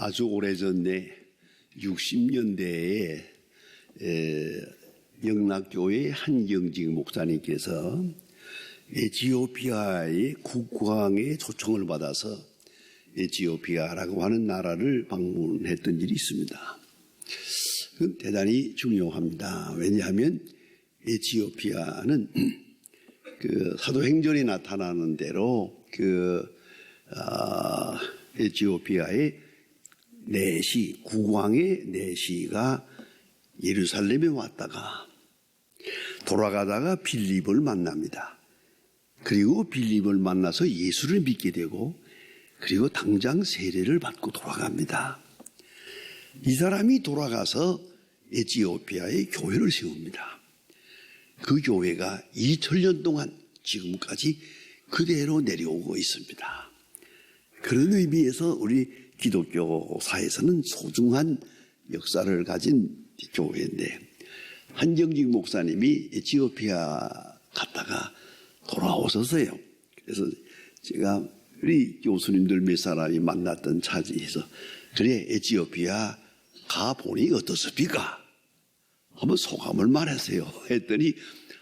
아주 오래전에 60년대에 영락교회 한경직 목사님께서 에티오피아의 국왕의 초청을 받아서 에티오피아라고 하는 나라를 방문했던 일이 있습니다. 그건 대단히 중요합니다. 왜냐하면 에티오피아는 그 사도행전에 나타나는 대로 에티오피아의 내시, 국왕의 내시가 예루살렘에 왔다가 돌아가다가 빌립을 만납니다. 그리고 빌립을 만나서 예수를 믿게 되고 그리고 당장 세례를 받고 돌아갑니다. 이 사람이 돌아가서 에티오피아에 교회를 세웁니다. 그 교회가 2000년 동안 지금까지 그대로 내려오고 있습니다. 그런 의미에서 우리 기독교사에서는 소중한 역사를 가진 교회인데, 한경직 목사님이 에티오피아 갔다가 돌아오셨어요. 그래서 제가 우리 교수님들 몇 사람이 만났던 차지에서 그래 에티오피아 가보니 어떻습니까? 한번 소감을 말하세요 했더니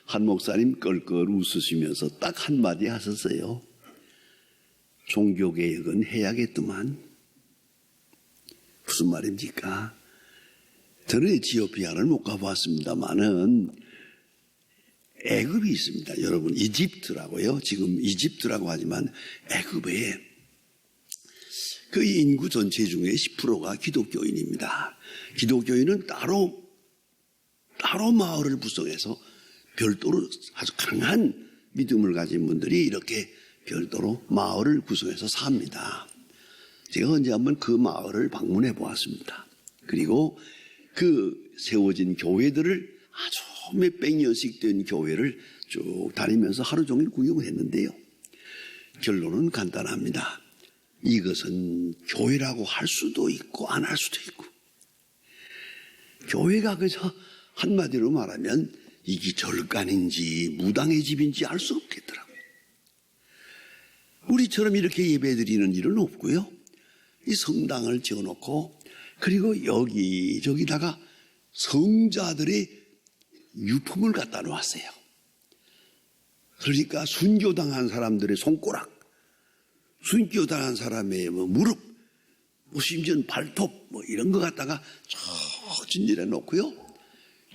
한 목사님 껄껄 웃으시면서 딱 한마디 하셨어요. 종교개혁은 해야겠더만. 무슨 말입니까? 저는 에티오피아를 못 가봤습니다만은 애굽이 있습니다. 여러분, 이집트라고요. 지금 이집트라고 하지만 애굽에 그 인구 전체 중에 10%가 기독교인입니다. 기독교인은 따로 마을을 구성해서 별도로 아주 강한 믿음을 가진 분들이 이렇게 별도로 마을을 구성해서 삽니다. 제가 언제 한번 그 마을을 방문해 보았습니다. 그리고 그 세워진 교회들을 아주 몇백 년씩 된 교회를 쭉 다니면서 하루 종일 구경을 했는데요. 결론은 간단합니다. 이것은 교회라고 할 수도 있고 안 할 수도 있고, 교회가 그저 한마디로 말하면 이게 절간인지 무당의 집인지 알 수 없겠더라고요. 우리처럼 이렇게 예배드리는 일은 없고요. 이 성당을 지어놓고 그리고 여기저기다가 성자들의 유품을 갖다 놓았어요. 그러니까 순교당한 사람들의 손가락, 순교당한 사람의 무릎, 심지어는 발톱 이런 거 갖다가 쭉 진열해 놓고요.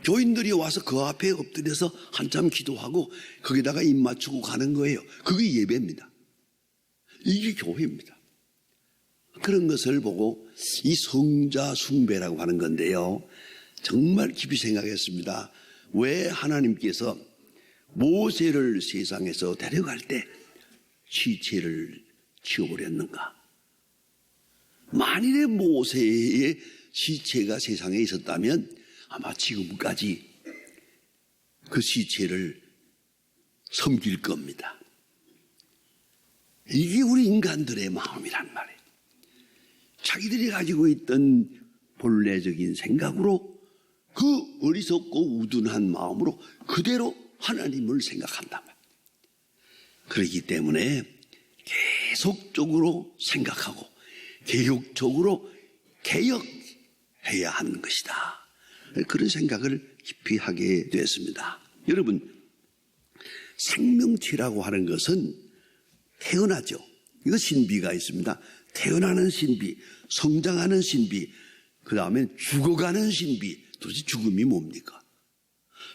교인들이 와서 그 앞에 엎드려서 한참 기도하고 거기다가 입 맞추고 가는 거예요. 그게 예배입니다. 이게 교회입니다. 그런 것을 보고 이 성자 숭배라고 하는 건데요. 정말 깊이 생각했습니다. 왜 하나님께서 모세를 세상에서 데려갈 때 시체를 치워버렸는가? 만일에 모세의 시체가 세상에 있었다면 아마 지금까지 그 시체를 섬길 겁니다. 이게 우리 인간들의 마음이란 말이에요. 자기들이 가지고 있던 본래적인 생각으로 그 어리석고 우둔한 마음으로 그대로 하나님을 생각한단 말이에요. 그렇기 때문에 계속적으로 생각하고 개혁적으로 개혁해야 하는 것이다. 그런 생각을 깊이 하게 됐습니다. 여러분, 생명체라고 하는 것은 태어나죠. 이거 신비가 있습니다. 태어나는 신비, 성장하는 신비, 그 다음에 죽어가는 신비. 도대체 죽음이 뭡니까?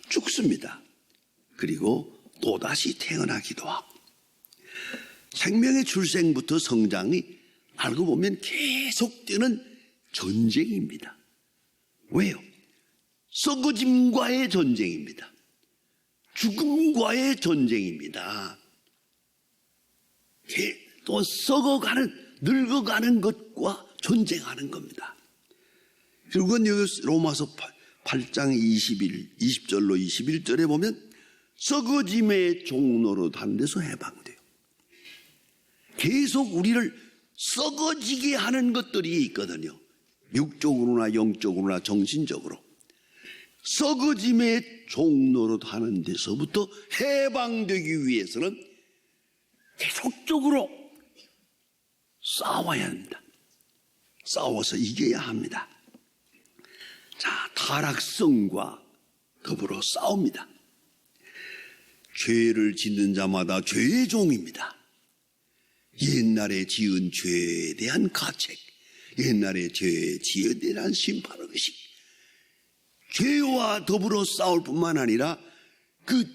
죽습니다. 그리고 또다시 태어나기도 하고. 생명의 출생부터 성장이 알고 보면 계속되는 전쟁입니다. 왜요? 썩어짐과의 전쟁입니다. 죽음과의 전쟁입니다. 또 썩어가는, 늙어가는 것과 전쟁하는 겁니다. 결국은 여기 로마서 8장 20절로 21절에 보면 썩어짐의 종로로 단 데서 해방돼요. 계속 우리를 썩어지게 하는 것들이 있거든요. 육적으로나 영적으로나 정신적으로. 썩어짐의 종로로 하는 데서부터 해방되기 위해서는 계속적으로 싸워야 합니다. 싸워서 이겨야 합니다. 자, 타락성과 더불어 싸웁니다. 죄를 짓는 자마다 죄의 종입니다. 옛날에 지은 죄에 대한 가책, 옛날에 죄에 대한 심판의식, 죄와 더불어 싸울 뿐만 아니라 그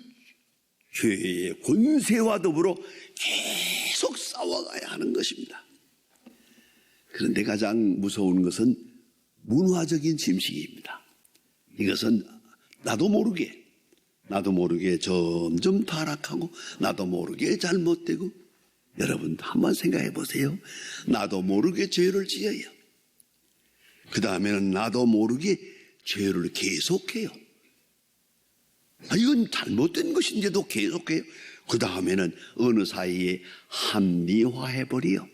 죄의 권세와 더불어 계속 싸워가야 하는 것입니다. 그런데 가장 무서운 것은 문화적인 짐승입니다. 이것은 나도 모르게 점점 타락하고 나도 모르게 잘못되고, 여러분 한번 생각해 보세요. 나도 모르게 죄를 지어요. 그 다음에는 나도 모르게 죄를 계속해요. 이건 잘못된 것인데도 계속해요. 그 다음에는 어느 사이에 합리화해버려요.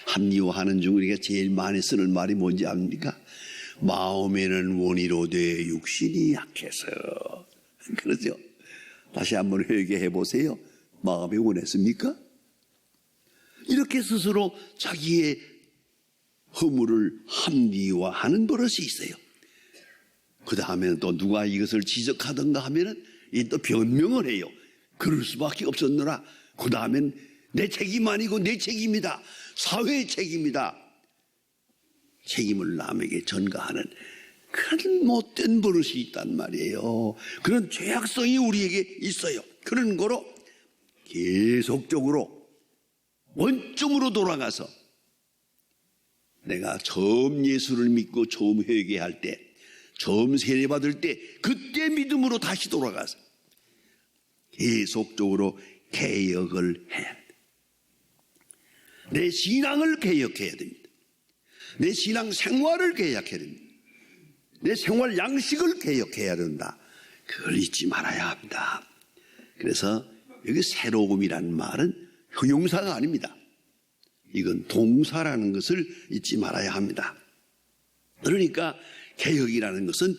합리화하는 중 우리가 제일 많이 쓰는 말이 뭔지 압니까? 마음에는 원이로되 육신이 약해서. 그러죠. 다시 한번 회개해 보세요. 마음이 원했습니까? 이렇게 스스로 자기의 허물을 합리화하는 버릇이 있어요. 그 다음에는 또 누가 이것을 지적하던가 하면은 또 변명을 해요. 그럴 수밖에 없었느라. 그 다음엔 내 책임 아니고 내 책임이다. 사회의 책임이다. 책임을 남에게 전가하는 그런 못된 버릇이 있단 말이에요. 그런 죄악성이 우리에게 있어요. 그런 거로 계속적으로 원점으로 돌아가서 내가 처음 예수를 믿고 처음 회개할 때, 처음 세례받을 때, 그때 믿음으로 다시 돌아가서 계속적으로 개혁을 해야 합니다. 내 신앙을 개혁해야 됩니다. 내 신앙 생활을 개혁해야 됩니다. 내 생활 양식을 개혁해야 된다. 그걸 잊지 말아야 합니다. 그래서 여기 새로움이라는 말은 형용사가 아닙니다. 이건 동사라는 것을 잊지 말아야 합니다. 그러니까 개혁이라는 것은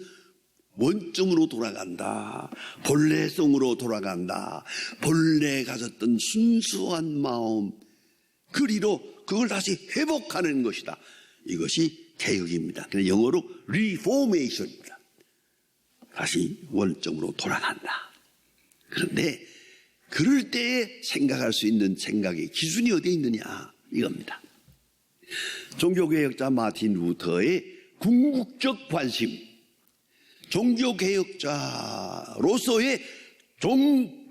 원점으로 돌아간다. 본래성으로 돌아간다. 본래 가졌던 순수한 마음, 그리로 그걸 다시 회복하는 것이다. 이것이 개혁입니다. 그래서 영어로 reformation입니다. 다시 원점으로 돌아간다. 그런데 그럴 때에 생각할 수 있는 생각의 기준이 어디에 있느냐, 이겁니다. 종교개혁자 마틴 루터의 궁극적 관심, 종교개혁자로서의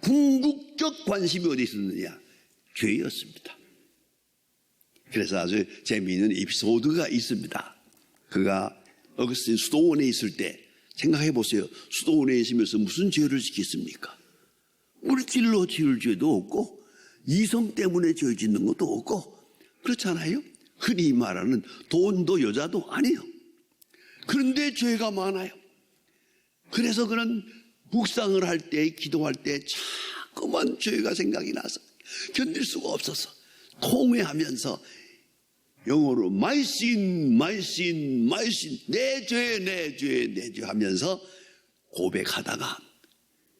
궁극적 관심이 어디 있었느냐? 죄였습니다. 그래서 아주 재미있는 에피소드가 있습니다. 그가 어거스틴 수도원에 있을 때, 생각해 보세요. 수도원에 있으면서 무슨 죄를 지켰습니까? 물질로 지을 죄도 없고 이성 때문에 죄 짓는 것도 없고, 그렇잖아요. 흔히 말하는 돈도 여자도 아니에요. 그런데 죄가 많아요. 그래서 그는 묵상을 할 때, 기도할 때 자꾸만 죄가 생각이 나서 견딜 수가 없어서 통회하면서 영어로 my sin, my sin, my sin, 내 죄, 내 죄, 내 죄 하면서 고백하다가,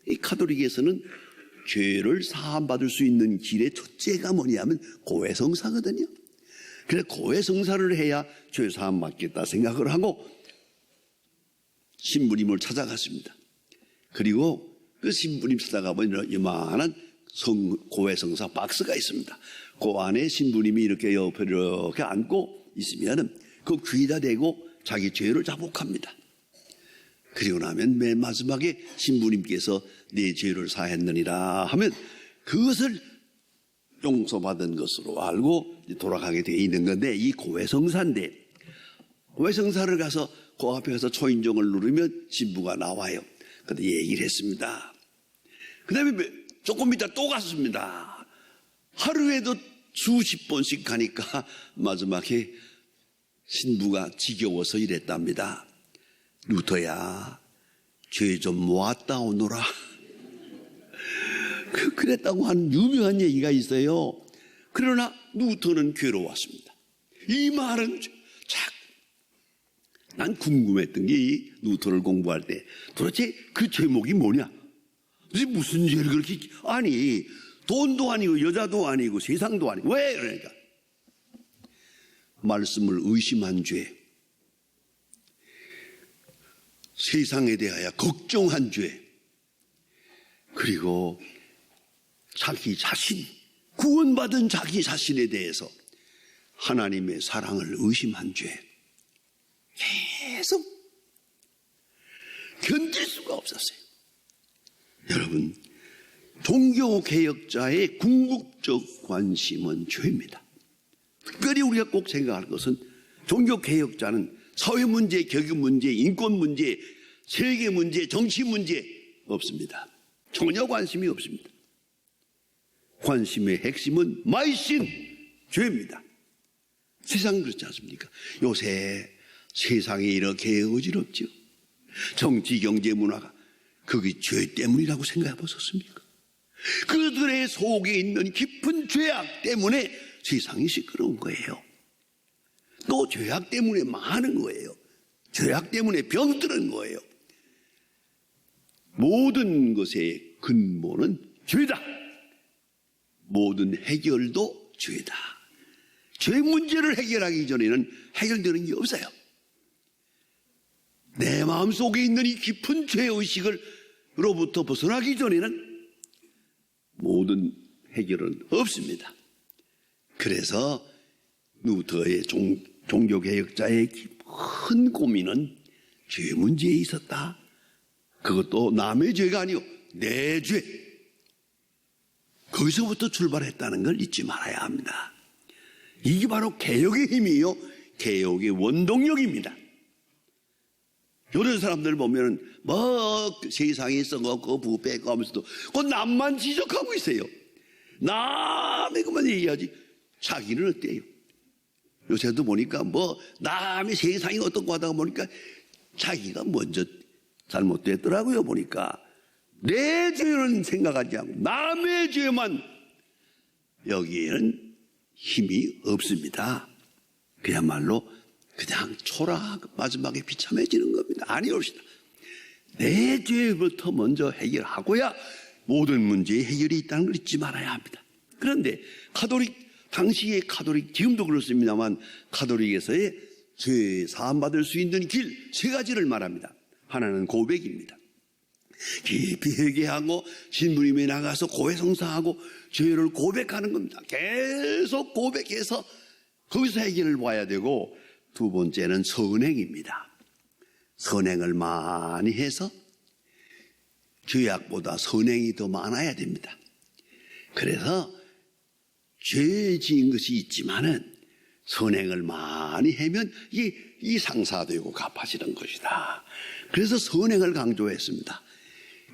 이 가톨릭에서는 죄를 사함받을 수 있는 길의 첫째가 뭐냐면 고해성사거든요. 그래서 고해성사를 해야 죄 사함 받겠다 생각을 하고 신부님을 찾아갔습니다. 그리고 그 신부님 찾아가보면 이만한 고해성사 박스가 있습니다. 그 안에 신부님이 이렇게 옆에 이렇게 앉고 있으면 그 귀에다 대고 자기 죄를 자복합니다. 그리고 나면 맨 마지막에 신부님께서 네 죄를 사했느니라 하면 그것을 용서받은 것으로 알고 돌아가게 되어 있는 건데, 이 고해성사인데, 고해성사를 가서 그 앞에 가서 초인종을 누르면 신부가 나와요. 근데 얘기를 했습니다. 그 다음에 조금 이따 또 갔습니다. 하루에도 수십 번씩 가니까 마지막에 신부가 지겨워서 이랬답니다. 루터야, 죄 좀 모았다 오너라. 그랬다고 하는 유명한 얘기가 있어요. 그러나 루터는 괴로웠습니다. 이 말은 난 궁금했던 게, 이 루터를 공부할 때 도대체 그 제목이 뭐냐? 도대체 무슨 죄를 그렇게, 아니 돈도 아니고 여자도 아니고 세상도 아니고 왜 그러니까 말씀을 의심한 죄, 세상에 대하여 걱정한 죄, 그리고 자기 자신, 구원받은 자기 자신에 대해서 하나님의 사랑을 의심한 죄, 계속 견딜 수가 없었어요. 여러분, 종교개혁자의 궁극적 관심은 죄입니다. 특별히 우리가 꼭 생각할 것은 종교개혁자는 사회 문제, 교육 문제, 인권 문제, 세계 문제, 정치 문제 없습니다. 전혀 관심이 없습니다. 관심의 핵심은 마이신, 죄입니다. 세상은 그렇지 않습니까? 요새 세상이 이렇게 어지럽죠. 정치, 경제, 문화가 그게 죄 때문이라고 생각해 보셨습니까? 그들의 속에 있는 깊은 죄악 때문에 세상이 시끄러운 거예요. 또 죄악 때문에 많은 거예요. 죄악 때문에 병드는 거예요. 모든 것의 근본은 죄다. 모든 해결도 죄다. 죄 문제를 해결하기 전에는 해결되는 게 없어요. 내 마음속에 있는 이 깊은 죄의식으로부터 벗어나기 전에는 모든 해결은 없습니다. 그래서 루터의 종교개혁자의 큰 고민은 죄 문제에 있었다. 그것도 남의 죄가 아니요, 내 죄. 거기서부터 출발했다는 걸 잊지 말아야 합니다. 이게 바로 개혁의 힘이요, 개혁의 원동력입니다. 이런 사람들 보면 세상이 썩었고 부패고 하면서도 그 남만 지적하고 있어요. 남의 것만 얘기하지 자기는 어때요? 요새도 보니까 남의 세상이 어떻고 하다가 보니까 자기가 먼저 잘못됐더라고요. 보니까 내 죄는 생각하지 않고 남의 죄만, 여기에는 힘이 없습니다. 그야말로 그냥 초라하고 마지막에 비참해지는 겁니다. 아니옵시다. 내 죄부터 먼저 해결하고야 모든 문제의 해결이 있다는 걸 잊지 말아야 합니다. 그런데 당시의 카톨릭, 지금도 그렇습니다만 카톨릭에서의 죄 사함받을 수 있는 길 세 가지를 말합니다. 하나는 고백입니다. 깊이 회개하고 신부님에 나가서 고해성사하고 죄를 고백하는 겁니다. 계속 고백해서 거기서 해결을 봐야 되고, 두 번째는 선행입니다. 선행을 많이 해서 죄악보다 선행이 더 많아야 됩니다. 그래서 죄 지은 것이 있지만은 선행을 많이 하면 이 상사되고 갚아지는 것이다. 그래서 선행을 강조했습니다.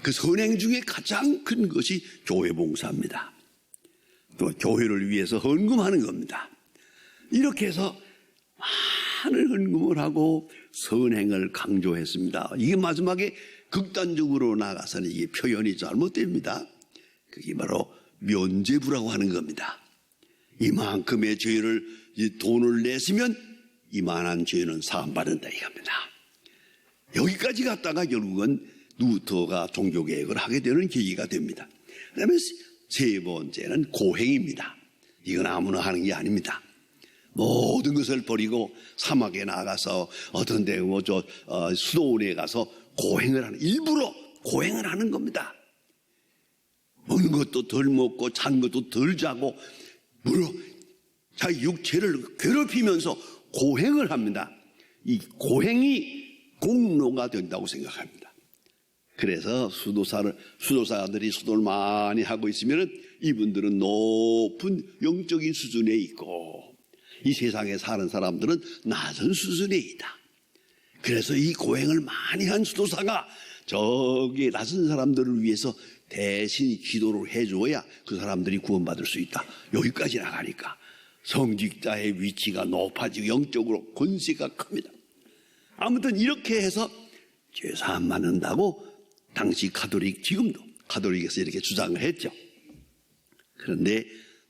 그 선행 중에 가장 큰 것이 교회 봉사입니다. 또 교회를 위해서 헌금하는 겁니다. 이렇게 해서 많은 헌금을 하고 선행을 강조했습니다. 이게 마지막에 극단적으로 나가서는 이게 표현이 잘못됩니다. 그게 바로 면죄부라고 하는 겁니다. 이만큼의 죄를, 돈을 냈으면 이만한 죄는 사함받는다 이겁니다. 여기까지 갔다가 결국은 루터가 종교개혁을 하게 되는 계기가 됩니다. 그 다음에 세 번째는 고행입니다. 이건 아무나 하는 게 아닙니다. 모든 것을 버리고 사막에 나가서 어떤 데 수도원에 가서 고행을 하는, 일부러 고행을 하는 겁니다. 먹는 것도 덜 먹고 잔 것도 덜 자고 자기 육체를 괴롭히면서 고행을 합니다. 이 고행이 공로가 된다고 생각합니다. 그래서 수도사들이 수도를 많이 하고 있으면 이분들은 높은 영적인 수준에 있고, 이 세상에 사는 사람들은 낮은 수준에 있다. 그래서 이 고행을 많이 한 수도사가 저기 낮은 사람들을 위해서 대신 기도를 해줘야 그 사람들이 구원받을 수 있다. 여기까지 나가니까 성직자의 위치가 높아지고 영적으로 권세가 큽니다. 아무튼 이렇게 해서 죄사함 받는다고 당시 지금도 카톨릭에서 이렇게 주장을 했죠. 그런데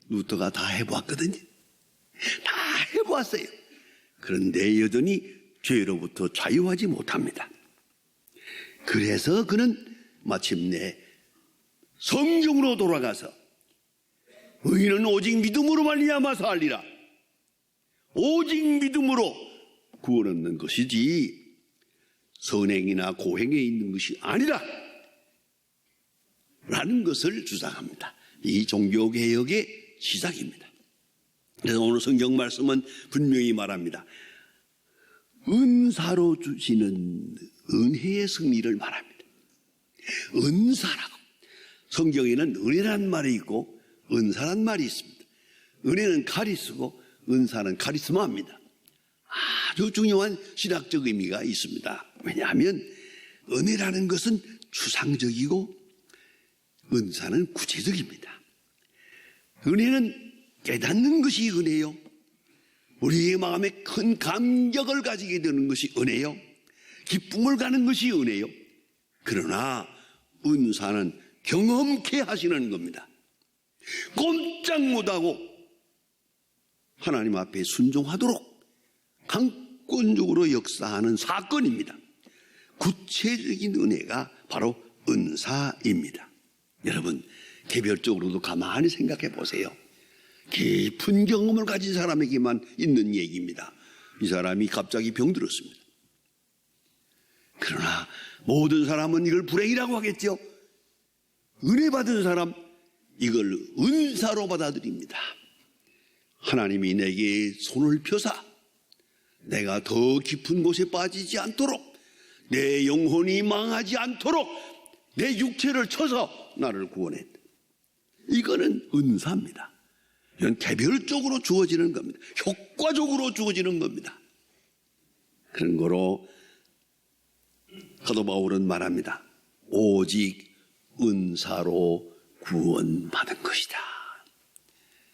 루터가 다 해보았거든요. 다 해보았어요. 그런데 여전히 죄로부터 자유하지 못합니다. 그래서 그는 마침내 성경으로 돌아가서 의인은 오직 믿음으로 말미암아 살리라. 오직 믿음으로 구원 얻는 것이지 선행이나 고행에 있는 것이 아니라 라는 것을 주장합니다. 이 종교개혁의 시작입니다. 그래서 오늘 성경 말씀은 분명히 말합니다. 은사로 주시는 은혜의 승리를 말합니다. 은사라고. 성경에는 은혜란 말이 있고 은사란 말이 있습니다. 은혜는 카리스고 은사는 카리스마입니다. 아주 중요한 신학적 의미가 있습니다. 왜냐하면 은혜라는 것은 추상적이고 은사는 구체적입니다. 은혜는 깨닫는 것이 은혜요. 우리의 마음에 큰 감격을 가지게 되는 것이 은혜요. 기쁨을 가는 것이 은혜요. 그러나 은사는 경험케 하시는 겁니다. 꼼짝 못하고 하나님 앞에 순종하도록 강권적으로 역사하는 사건입니다. 구체적인 은혜가 바로 은사입니다. 여러분, 개별적으로도 가만히 생각해 보세요. 깊은 경험을 가진 사람에게만 있는 얘기입니다. 이 사람이 갑자기 병들었습니다. 그러나 모든 사람은 이걸 불행이라고 하겠죠. 은혜 받은 사람, 이걸 은사로 받아들입니다. 하나님이 내게 손을 펴사 내가 더 깊은 곳에 빠지지 않도록, 내 영혼이 망하지 않도록 내 육체를 쳐서 나를 구원했다. 이거는 은사입니다. 이건 개별적으로 주어지는 겁니다. 효과적으로 주어지는 겁니다. 그런 거로 사도 바울은 말합니다. 오직 은사로 구원받은 것이다.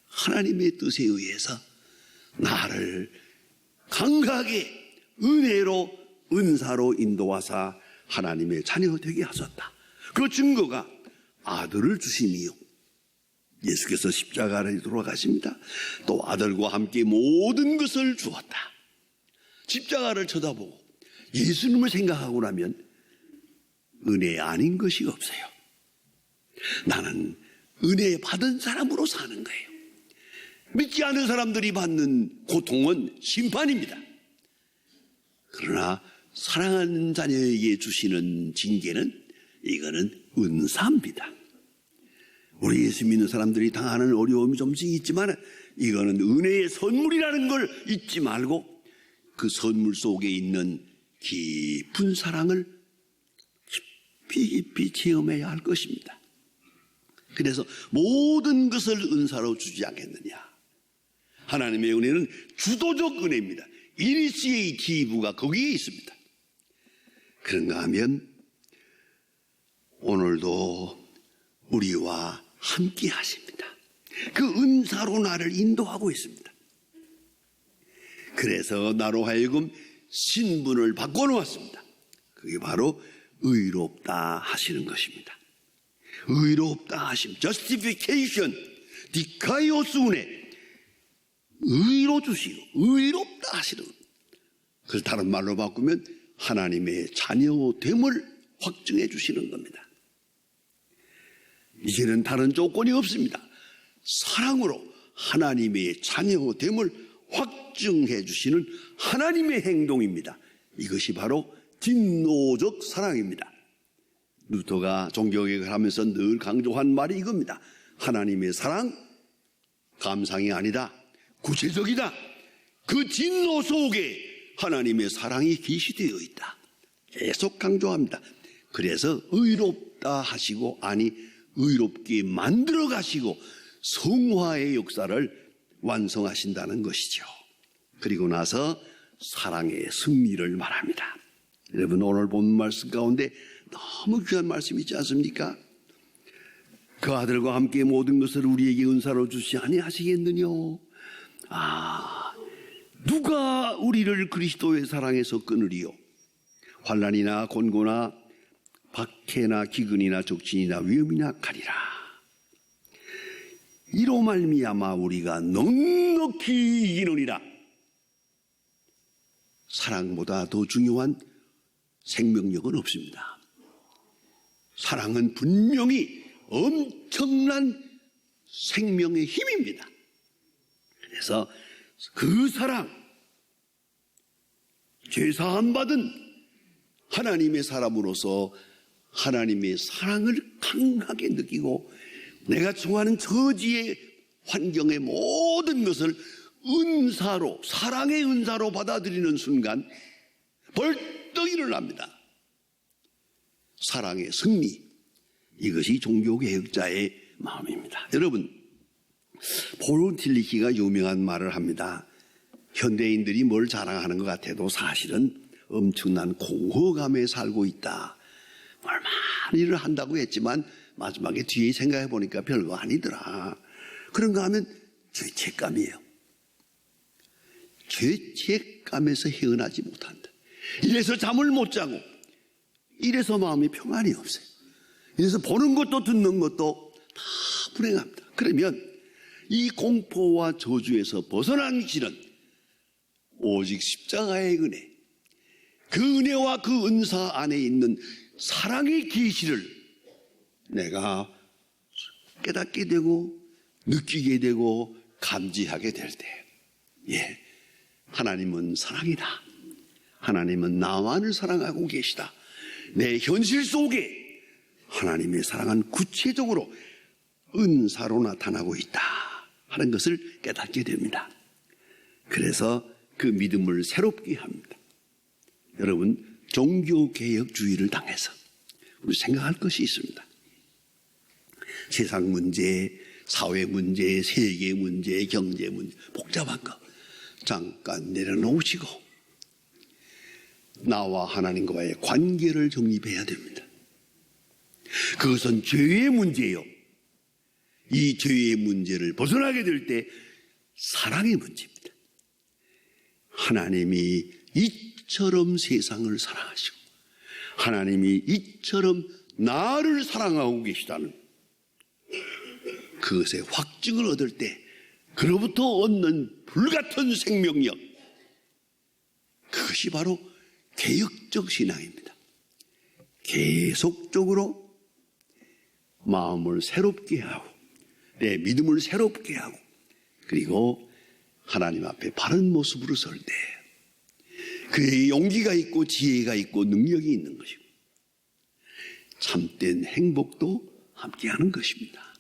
하나님의 뜻에 의해서 나를 강하게 은혜로 은사로 인도하사 하나님의 자녀 되게 하셨다. 그 증거가 아들을 주심이요. 예수께서 십자가를 돌아가십니다. 또 아들과 함께 모든 것을 주었다. 십자가를 쳐다보고 예수님을 생각하고 나면 은혜 아닌 것이 없어요. 나는 은혜 받은 사람으로 사는 거예요. 믿지 않은 사람들이 받는 고통은 심판입니다. 그러나 사랑하는 자녀에게 주시는 징계는 이거는 은사입니다. 우리 예수 믿는 사람들이 당하는 어려움이 좀씩 있지만 이거는 은혜의 선물이라는 걸 잊지 말고 그 선물 속에 있는 깊은 사랑을 깊이 체험해야 할 것입니다. 그래서 모든 것을 은사로 주지 않겠느냐. 하나님의 은혜는 주도적 은혜입니다. 이니시에이티브가 거기에 있습니다. 그런가 하면 오늘도 우리와 함께 하십니다. 그 은사로 나를 인도하고 있습니다. 그래서 나로 하여금 신분을 바꿔놓았습니다. 그게 바로 의롭다 하시는 것입니다. 의롭다 하심, justification, 디카이오스 은혜, 의로 주시고 의롭다 하시는, 그래서 다른 말로 바꾸면 하나님의 자녀됨을 확증해 주시는 겁니다. 이제는 다른 조건이 없습니다. 사랑으로 하나님의 자녀됨을 확증해 주시는 하나님의 행동입니다. 이것이 바로 진노적 사랑입니다. 루터가 종교개혁을 하면서 늘 강조한 말이 이겁니다. 하나님의 사랑, 감상이 아니다. 구체적이다. 그 진노 속에 하나님의 사랑이 계시되어 있다. 계속 강조합니다. 그래서 의롭다 하시고, 아니 의롭게 만들어 가시고 성화의 역사를 완성하신다는 것이죠. 그리고 나서 사랑의 승리를 말합니다. 여러분, 오늘 본 말씀 가운데 너무 귀한 말씀이 있지 않습니까? 그 아들과 함께 모든 것을 우리에게 은사로 주시 아니하시겠느냐. 누가 우리를 그리스도의 사랑에서 끊으리요? 환난이나 곤고나 박해나 기근이나 적진이나 위험이나 가리라. 이로 말미암아 우리가 넉넉히 이기느니라. 사랑보다 더 중요한 생명력은 없습니다. 사랑은 분명히 엄청난 생명의 힘입니다. 그래서 그 사랑, 죄사함 받은 하나님의 사람으로서 하나님의 사랑을 강하게 느끼고 내가 처하는 저지의 환경의 모든 것을 은사로, 사랑의 은사로 받아들이는 순간 벌떡 일어납니다. 사랑의 승리, 이것이 종교개혁자의 마음입니다. 여러분, 폴 틸리히가 유명한 말을 합니다. 현대인들이 뭘 자랑하는 것 같아도 사실은 엄청난 공허감에 살고 있다. 얼마나 일을 한다고 했지만 마지막에 뒤에 생각해 보니까 별거 아니더라. 그런가 하면 죄책감이에요. 죄책감에서 헤어나지 못한다. 이래서 잠을 못 자고, 이래서 마음이 평안이 없어요. 이래서 보는 것도 듣는 것도 다 불행합니다. 그러면 이 공포와 저주에서 벗어나는 길은 오직 십자가의 은혜, 그 은혜와 그 은사 안에 있는 사랑의 계시를 내가 깨닫게 되고 느끼게 되고 감지하게 될 때, 하나님은 사랑이다. 하나님은 나만을 사랑하고 계시다. 내 현실 속에 하나님의 사랑은 구체적으로 은사로 나타나고 있다 하는 것을 깨닫게 됩니다. 그래서 그 믿음을 새롭게 합니다. 여러분, 종교개혁주의를 당해서 우리 생각할 것이 있습니다. 세상 문제, 사회 문제, 세계 문제, 경제 문제, 복잡한 거 잠깐 내려놓으시고 나와 하나님과의 관계를 정립해야 됩니다. 그것은 죄의 문제예요. 이 죄의 문제를 벗어나게 될 때 사랑의 문제입니다. 하나님이 이처럼 세상을 사랑하시고 하나님이 이처럼 나를 사랑하고 계시다는 그것의 확증을 얻을 때 그로부터 얻는 불같은 생명력, 그것이 바로 개혁적 신앙입니다. 계속적으로 마음을 새롭게 하고 내 믿음을 새롭게 하고 그리고 하나님 앞에 바른 모습으로 설 때 그의 용기가 있고 지혜가 있고 능력이 있는 것입니다. 참된 행복도 함께하는 것입니다.